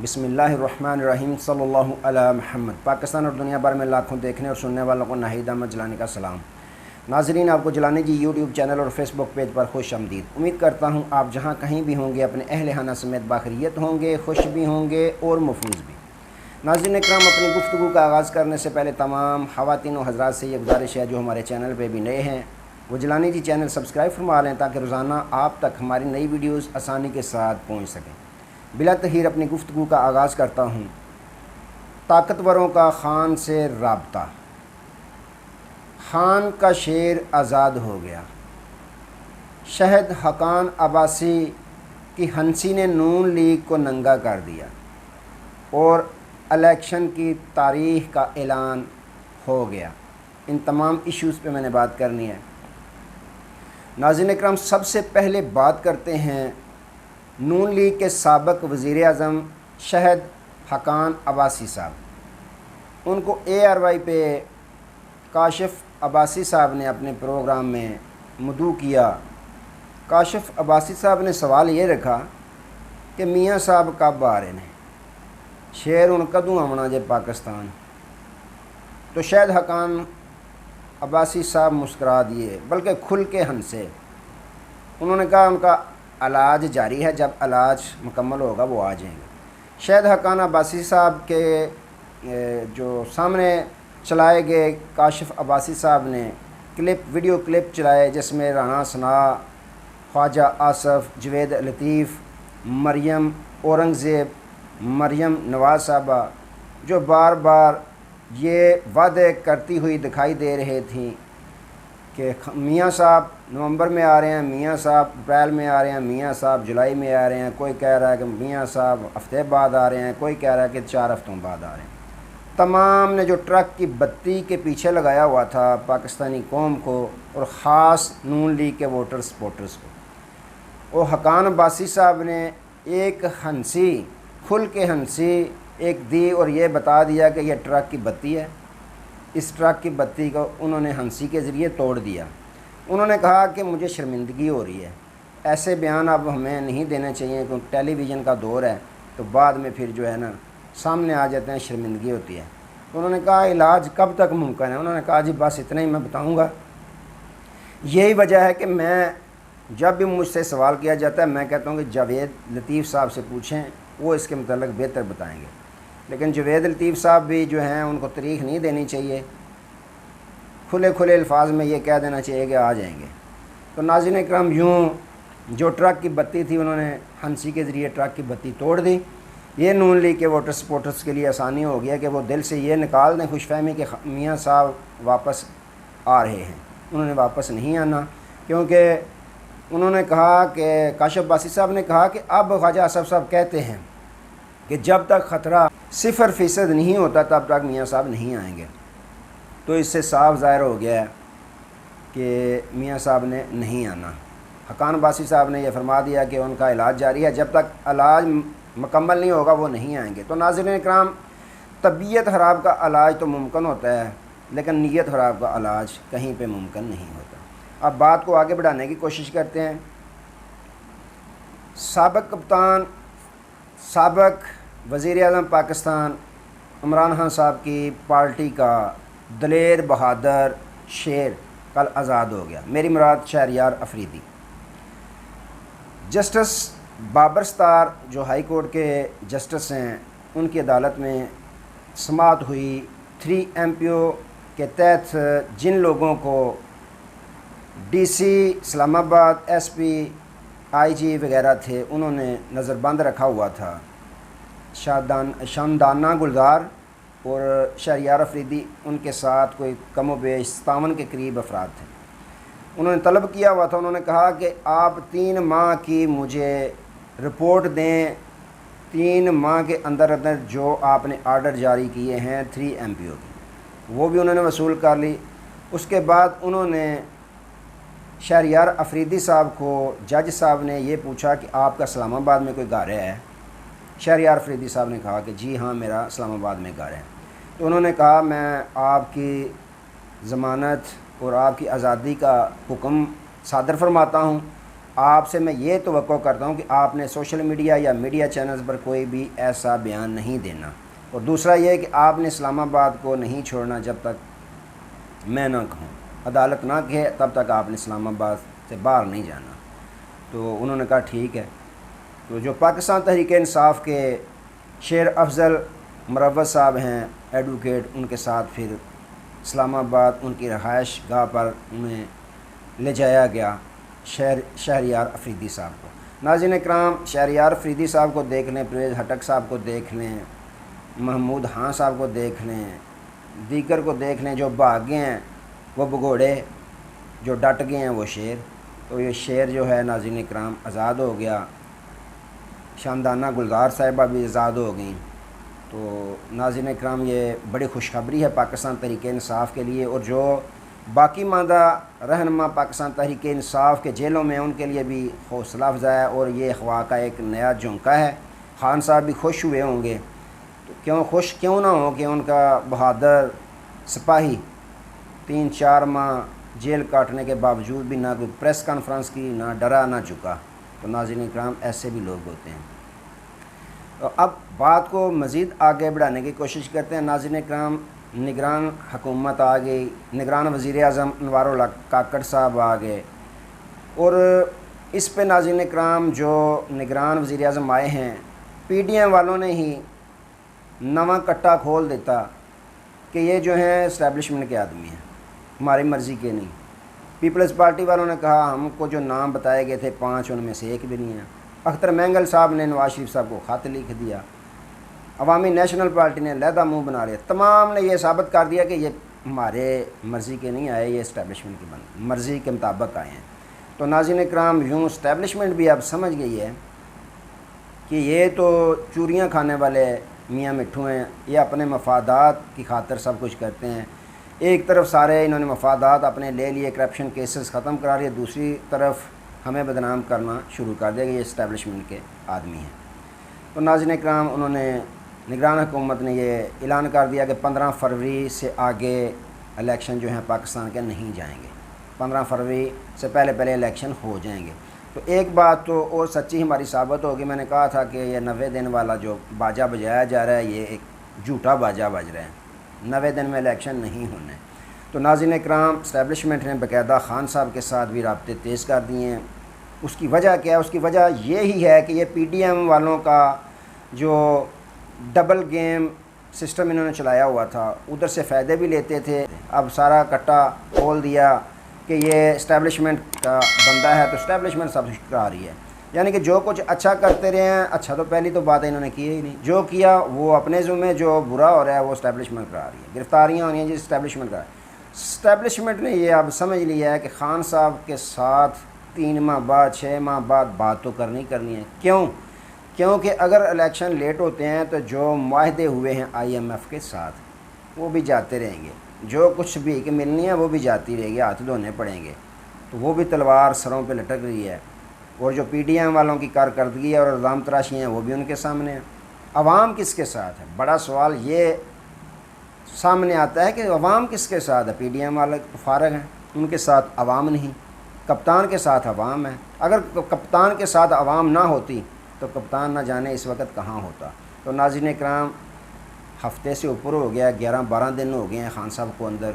بسم اللہ الرحمن الرحیم صلی اللہ علیہ محمد۔ پاکستان اور دنیا بھر میں لاکھوں دیکھنے اور سننے والوں کو ناہید احمد جیلانی کا سلام۔ ناظرین، آپ کو جیلانی جی یوٹیوب چینل اور فیس بک پیج پر خوش آمدید۔ امید کرتا ہوں آپ جہاں کہیں بھی ہوں گے اپنے اہل خانہ سمیت باخیریت ہوں گے، خوش بھی ہوں گے اور محفوظ بھی۔ ناظرین اکرام، اپنی گفتگو کا آغاز کرنے سے پہلے تمام خواتین و حضرات سے یہ گزارش ہے جو ہمارے چینل پہ بھی نئے ہیں وہ جیلانی جی چینل سبسکرائب فرما لیں تاکہ روزانہ آپ تک ہماری نئی ویڈیوز آسانی کے ساتھ پہنچ سکیں۔ بلا تاخیر اپنی گفتگو کا آغاز کرتا ہوں۔ طاقتوروں کا خان سے رابطہ۔ خان کا شیر آزاد ہو گیا۔ شہد حقان عباسی کی ہنسی نے نون لیگ کو ننگا کر دیا اور الیکشن کی تاریخ کا اعلان ہو گیا۔ ان تمام ایشوز پہ میں نے بات کرنی ہے۔ ناظرین اکرام، سب سے پہلے بات کرتے ہیں نون لیگ کے سابق وزیر اعظم شہد حقان عباسی صاحب۔ ان کو ARY پہ کاشف عباسی صاحب نے اپنے پروگرام میں مدعو کیا۔ کاشف عباسی صاحب نے سوال یہ رکھا کہ میاں صاحب کب آ رہے ہیں، شیر ان کدوں آمنا جے پاکستان۔ تو شہد حقان عباسی صاحب مسکرا دیے، بلکہ کھل کے ہنسے۔ انہوں نے کہا ان کا علاج جاری ہے، جب علاج مکمل ہوگا وہ آ جائیں گے۔ شہد حقان عباسی صاحب کے جو سامنے چلائے گئے کاشف عباسی صاحب نے ویڈیو کلپ چلائے جس میں رانا ثناء، خواجہ آصف، جوید لطیف، مریم اورنگزیب، مریم نواز صاحبہ جو بار بار یہ وعدے کرتی ہوئی دکھائی دے رہے تھیں کہ میاں صاحب نومبر میں آ رہے ہیں، میاں صاحب اپریل میں آ رہے ہیں، میاں صاحب جولائی میں آ رہے ہیں، کوئی کہہ رہا ہے کہ میاں صاحب ہفتے بعد آ رہے ہیں، کوئی کہہ رہا ہے کہ 4 ہفتوں بعد آ رہے ہیں۔ تمام نے جو ٹرک کی بتی کے پیچھے لگایا ہوا تھا پاکستانی قوم کو اور خاص نون لیگ کے ووٹر سپورٹرز کو، وہ حقان عباسی صاحب نے ایک ہنسی، کھل کے ہنسی ایک دی اور یہ بتا دیا کہ یہ ٹرک کی بتی ہے۔ اس ٹرک کی بتی کو انہوں نے ہنسی کے ذریعے توڑ دیا۔ انہوں نے کہا کہ مجھے شرمندگی ہو رہی ہے، ایسے بیان اب ہمیں نہیں دینے چاہیے کیونکہ ٹیلی ویژن کا دور ہے تو بعد میں پھر جو ہے نا سامنے آ جاتے ہیں، شرمندگی ہوتی ہے۔ تو انہوں نے کہا علاج کب تک ممکن ہے؟ انہوں نے کہا جی بس اتنا ہی میں بتاؤں گا۔ یہی وجہ ہے کہ میں جب بھی مجھ سے سوال کیا جاتا ہے میں کہتا ہوں کہ جوید لطیف صاحب سے پوچھیں، وہ اس کے متعلق بہتر بتائیں گے۔ لیکن جوید لطیف صاحب بھی جو ہیں ان کو تاریخ نہیں دینی چاہیے، کھلے کھلے الفاظ میں یہ کہہ دینا چاہیے کہ آ جائیں گے۔ تو ناظرین اکرام، یوں جو ٹرک کی بتی تھی انہوں نے ہنسی کے ذریعے ٹرک کی بتی توڑ دی۔ یہ نون لیگ کے ووٹر سپورٹرز کے لیے آسانی ہو گیا کہ وہ دل سے یہ نکال دیں خوش فہمی کہ میاں صاحب واپس آ رہے ہیں۔ انہوں نے واپس نہیں آنا، کیونکہ انہوں نے کہا کہ کاشف عباسی صاحب نے کہا کہ اب خواجہ آصف صاحب کہتے ہیں کہ جب تک خطرہ 0% نہیں ہوتا تب تک میاں صاحب نہیں آئیں گے۔ تو اس سے صاف ظاہر ہو گیا ہے کہ میاں صاحب نے نہیں آنا۔ حقان عباسی صاحب نے یہ فرما دیا کہ ان کا علاج جاری ہے، جب تک علاج مکمل نہیں ہوگا وہ نہیں آئیں گے۔ تو ناظرین اکرام، طبیعت خراب کا علاج تو ممکن ہوتا ہے لیکن نیت خراب کا علاج کہیں پہ ممکن نہیں ہوتا۔ اب بات کو آگے بڑھانے کی کوشش کرتے ہیں۔ سابق کپتان، سابق وزیر اعظم پاکستان عمران خان صاحب کی پارٹی کا دلیر بہادر شیر کل آزاد ہو گیا۔ میری مراد شہریار افریدی۔ جسٹس بابر ستار جو ہائی کورٹ کے جسٹس ہیں، ان کی عدالت میں سماعت ہوئی۔ 3 MPO کے تحت جن لوگوں کو DC اسلام آباد، SP، IG وغیرہ تھے انہوں نے نظر بند رکھا ہوا تھا، شمدانہ گلزار اور شہریار افریدی ان کے ساتھ کوئی کم و بیش 57 کے قریب افراد تھے۔ انہوں نے طلب کیا ہوا تھا، انہوں نے کہا کہ آپ 3 ماہ کی مجھے رپورٹ دیں، 3 ماہ کے اندر اندر جو آپ نے آرڈر جاری کیے ہیں 3 MPO کی، وہ بھی انہوں نے وصول کر لی۔ اس کے بعد انہوں نے شہریار افریدی صاحب کو، جج صاحب نے یہ پوچھا کہ آپ کا اسلام آباد میں کوئی گھر ہے؟ شہریار افریدی صاحب نے کہا کہ جی ہاں میرا اسلام آباد میں گھر ہے۔ تو انہوں نے کہا میں آپ کی ضمانت اور آپ کی آزادی کا حکم صادر فرماتا ہوں آپ سے میں یہ توقع کرتا ہوں کہ آپ نے سوشل میڈیا یا میڈیا چینلز پر کوئی بھی ایسا بیان نہیں دینا، اور دوسرا یہ کہ آپ نے اسلام آباد کو نہیں چھوڑنا جب تک میں نہ کہوں، عدالت نہ کہے تب تک آپ نے اسلام آباد سے باہر نہیں جانا۔ تو انہوں نے کہا ٹھیک ہے۔ تو جو پاکستان تحریک انصاف کے شیر افضل مروت صاحب ہیں ایڈوکیٹ، ان کے ساتھ پھر اسلام آباد ان کی رہائش گاہ پر انہیں لے جایا گیا، شہریار افریدی صاحب کو۔ ناظرین اکرام، شہریار افریدی صاحب کو دیکھ لیں، پرویز ہٹک صاحب کو دیکھ لیں، محمود ہاں صاحب کو دیکھ لیں، دیگر کو دیکھ لیں، جو بھاگ گئے ہیں وہ بگوڑے، جو ڈٹ گئے ہیں وہ شیر۔ تو یہ شیر جو ہے ناظرین اکرام آزاد ہو گیا، شاندانہ گلزار صاحبہ بھی آزاد ہو گئیں۔ تو ناظرین اکرام یہ بڑی خوشخبری ہے پاکستان تحریک انصاف کے لیے، اور جو باقی ماندہ رہنما پاکستان تحریک انصاف کے جیلوں میں، ان کے لیے بھی حوصلہ افزا ہے، اور یہ اغوا کا ایک نیا جھونکا ہے۔ خان صاحب بھی خوش ہوئے ہوں گے، تو خوش کیوں نہ ہو کہ ان کا بہادر سپاہی 3-4 ماہ جیل کاٹنے کے باوجود بھی نہ کوئی پریس کانفرنس کی، نہ ڈرا نہ جھکا۔ تو ناظرین اکرام ایسے بھی لوگ ہوتے ہیں۔ تو اب بات کو مزید آگے بڑھانے کی کوشش کرتے ہیں۔ ناظرین اکرام، نگران حکومت آ گئی، نگران وزیر اعظم انوار الحق کاکڑ صاحب آ گئے، اور اس پہ ناظرین اکرام جو نگران وزیر اعظم آئے ہیں، پی ڈی ایم والوں نے ہی نواں کٹا کھول دیتا کہ یہ جو ہیں اسٹیبلشمنٹ کے آدمی ہیں، ہماری مرضی کے نہیں۔ پیپلز پارٹی والوں نے کہا ہم کو جو نام بتائے گئے تھے 5، ان میں سے ایک بھی نہیں ہے۔ اختر مینگل صاحب نے نواز شریف صاحب کو خط لکھ دیا، عوامی نیشنل پارٹی نے علیحدہ منہ بنا لیا، تمام نے یہ ثابت کر دیا کہ یہ ہمارے مرضی کے نہیں آئے، یہ اسٹیبلشمنٹ کی مرضی کے مطابق آئے ہیں۔ تو ناظرین اکرام، یوں اسٹیبلشمنٹ بھی اب سمجھ گئی ہے کہ یہ تو چوریاں کھانے والے میاں مٹھو ہیں، یہ اپنے مفادات کی خاطر سب کچھ کرتے ہیں۔ ایک طرف سارے انہوں نے مفادات اپنے لے لیے، کرپشن کیسز ختم کرا لیے، دوسری طرف ہمیں بدنام کرنا شروع کر دیا کہ یہ اسٹیبلشمنٹ کے آدمی ہیں۔ تو ناظرین اکرام، انہوں نے نگران حکومت نے یہ اعلان کر دیا کہ 15 فروری سے آگے الیکشن جو ہیں پاکستان کے نہیں جائیں گے، 15 فروری سے پہلے الیکشن ہو جائیں گے۔ تو ایک بات تو اور سچی ہماری ثابت ہوگی، میں نے کہا تھا کہ یہ 90 دن والا جو باجا بجایا جا رہا ہے، یہ ایک جھوٹا باجا بج رہا ہے، 90 دن میں الیکشن نہیں ہونے۔ تو ناظرین اکرام، اسٹیبلشمنٹ نے باقاعدہ خان صاحب کے ساتھ بھی رابطے تیز کر دیے ہیں۔ اس کی وجہ کیا ہے؟ اس کی وجہ یہی ہے کہ یہ پی ڈی ایم والوں کا جو ڈبل گیم سسٹم انہوں نے چلایا ہوا تھا، ادھر سے فائدے بھی لیتے تھے، اب سارا کٹا کھول دیا کہ یہ اسٹیبلشمنٹ کا بندہ ہے تو اسٹیبلشمنٹ سب کرا رہی ہے۔ یعنی کہ جو کچھ اچھا کرتے رہے ہیں، اچھا تو پہلی تو بات انہوں نے کی ہی نہیں، جو کیا وہ اپنے ذمہ، جو برا ہو رہا ہے وہ اسٹیبلشمنٹ کرا رہی ہے، گرفتاریاں ہو رہی ہیں جی اسٹیبلشمنٹ کرا رہی ہے۔ اسٹیبلشمنٹ نے یہ اب سمجھ لیا ہے کہ خان صاحب کے ساتھ 3 ماہ بعد 6 ماہ بعد بات تو کرنی ہے۔ کیونکہ اگر الیکشن لیٹ ہوتے ہیں تو جو معاہدے ہوئے ہیں آئی ایم ایف کے ساتھ وہ بھی جاتے رہیں گے، جو کچھ بھی کہ ملنی ہے وہ بھی جاتی رہے گی، ہاتھ دھونے پڑیں گے۔ تو وہ بھی تلوار سروں پہ لٹک رہی ہے، اور جو پی ڈی ایم والوں کی کارکردگی ہے اور الزام تراشی ہیں وہ بھی ان کے سامنے ہیں۔ عوام کس کے ساتھ ہے؟ بڑا سوال یہ سامنے آتا ہے کہ عوام کس کے ساتھ ہے؟ پی ڈی ایم والے فارغ ہیں، ان کے ساتھ عوام نہیں، کپتان کے ساتھ عوام ہے۔ اگر کپتان کے ساتھ عوام نہ ہوتی تو کپتان نہ جانے اس وقت کہاں ہوتا۔ تو ناظرین اکرام، ہفتے سے اوپر ہو گیا، 11-12 دن ہو گئے ہیں خان صاحب کو اندر،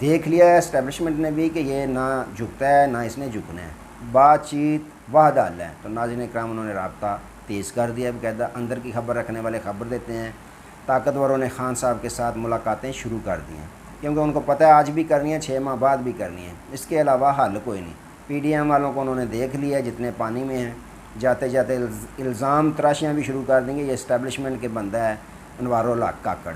دیکھ لیا ہے اسٹیبلشمنٹ نے بھی کہ یہ نہ جھکتا ہے نہ اس نے جھکنا ہے، بات چیت واحد حل ہے۔ تو ناظرین اکرام، انہوں نے رابطہ تیز کر دیا، باقاعدہ اندر کی خبر رکھنے والے خبر دیتے ہیں، طاقتوروں نے خان صاحب کے ساتھ ملاقاتیں شروع کر دی ہیں، کیونکہ ان کو پتہ ہے آج بھی کرنی ہے، 6 ماہ بعد بھی کرنی ہے، اس کے علاوہ حل کوئی نہیں۔ پی ڈی ایم والوں کو انہوں نے دیکھ لیا جتنے پانی میں ہیں، جاتے جاتے الزام تراشیاں بھی شروع کر دیں گے، یہ اسٹیبلشمنٹ کے بندہ ہے انوار الحق کاکڑ۔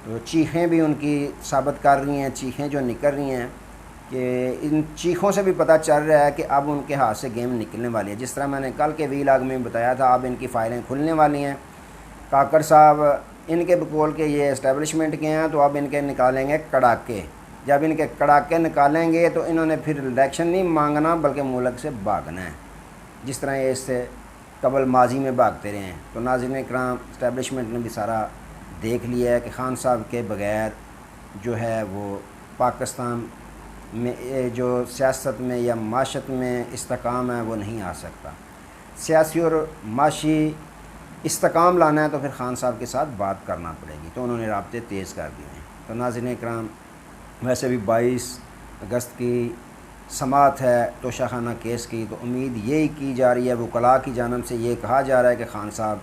تو چیخیں بھی ان کی ثابت کر رہی ہیں، چیخیں جو نکل رہی ہیں کہ ان چیخوں سے بھی پتہ چل رہا ہے کہ اب ان کے ہاتھ سے گیم نکلنے والی ہے۔ جس طرح میں نے کل کے ویلاگ میں بتایا تھا، اب ان کی فائلیں کھلنے والی ہیں۔ کاکڑ صاحب ان کے بقول کے یہ اسٹیبلشمنٹ کے ہیں، تو اب ان کے نکالیں گے کڑاکے۔ جب ان کے کڑاکے نکالیں گے تو انہوں نے پھر الیکشن نہیں مانگنا بلکہ ملک سے بھاگنا ہے، جس طرح یہ اس سے قبل ماضی میں بھاگتے رہے ہیں۔ تو ناظرین اکرام، اسٹیبلشمنٹ نے بھی سارا دیکھ لیا ہے کہ خان صاحب کے بغیر جو ہے وہ پاکستان میں جو سیاست میں یا معاشت میں استحکام ہے وہ نہیں آ سکتا۔ سیاسی اور معاشی استحکام لانا ہے تو پھر خان صاحب کے ساتھ بات کرنا پڑے گی، تو انہوں نے رابطے تیز کر دیے ہیں۔ تو ناظرین کرام، ویسے بھی 22 اگست کی سماعت ہے توشہ خانہ کیس کی، تو امید یہی کی جا رہی ہے، وکلاء کی جانب سے یہ کہا جا رہا ہے کہ خان صاحب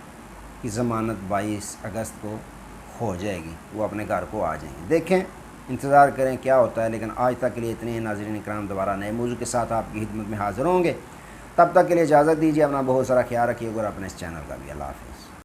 کی ضمانت 22 اگست کو ہو جائے گی، وہ اپنے گھر کو آ جائیں گے۔ دیکھیں، انتظار کریں کیا ہوتا ہے، لیکن آج تک کے لیے اتنے ہی ناظرین کرام، دوبارہ نئے موضوع کے ساتھ آپ کی خدمت میں حاضر ہوں گے۔ تب تک کے لیے اجازت دیجیے، اپنا بہت سارا خیال رکھیے گا اور اپنے اس چینل کا بھی۔ اللہ حافظ۔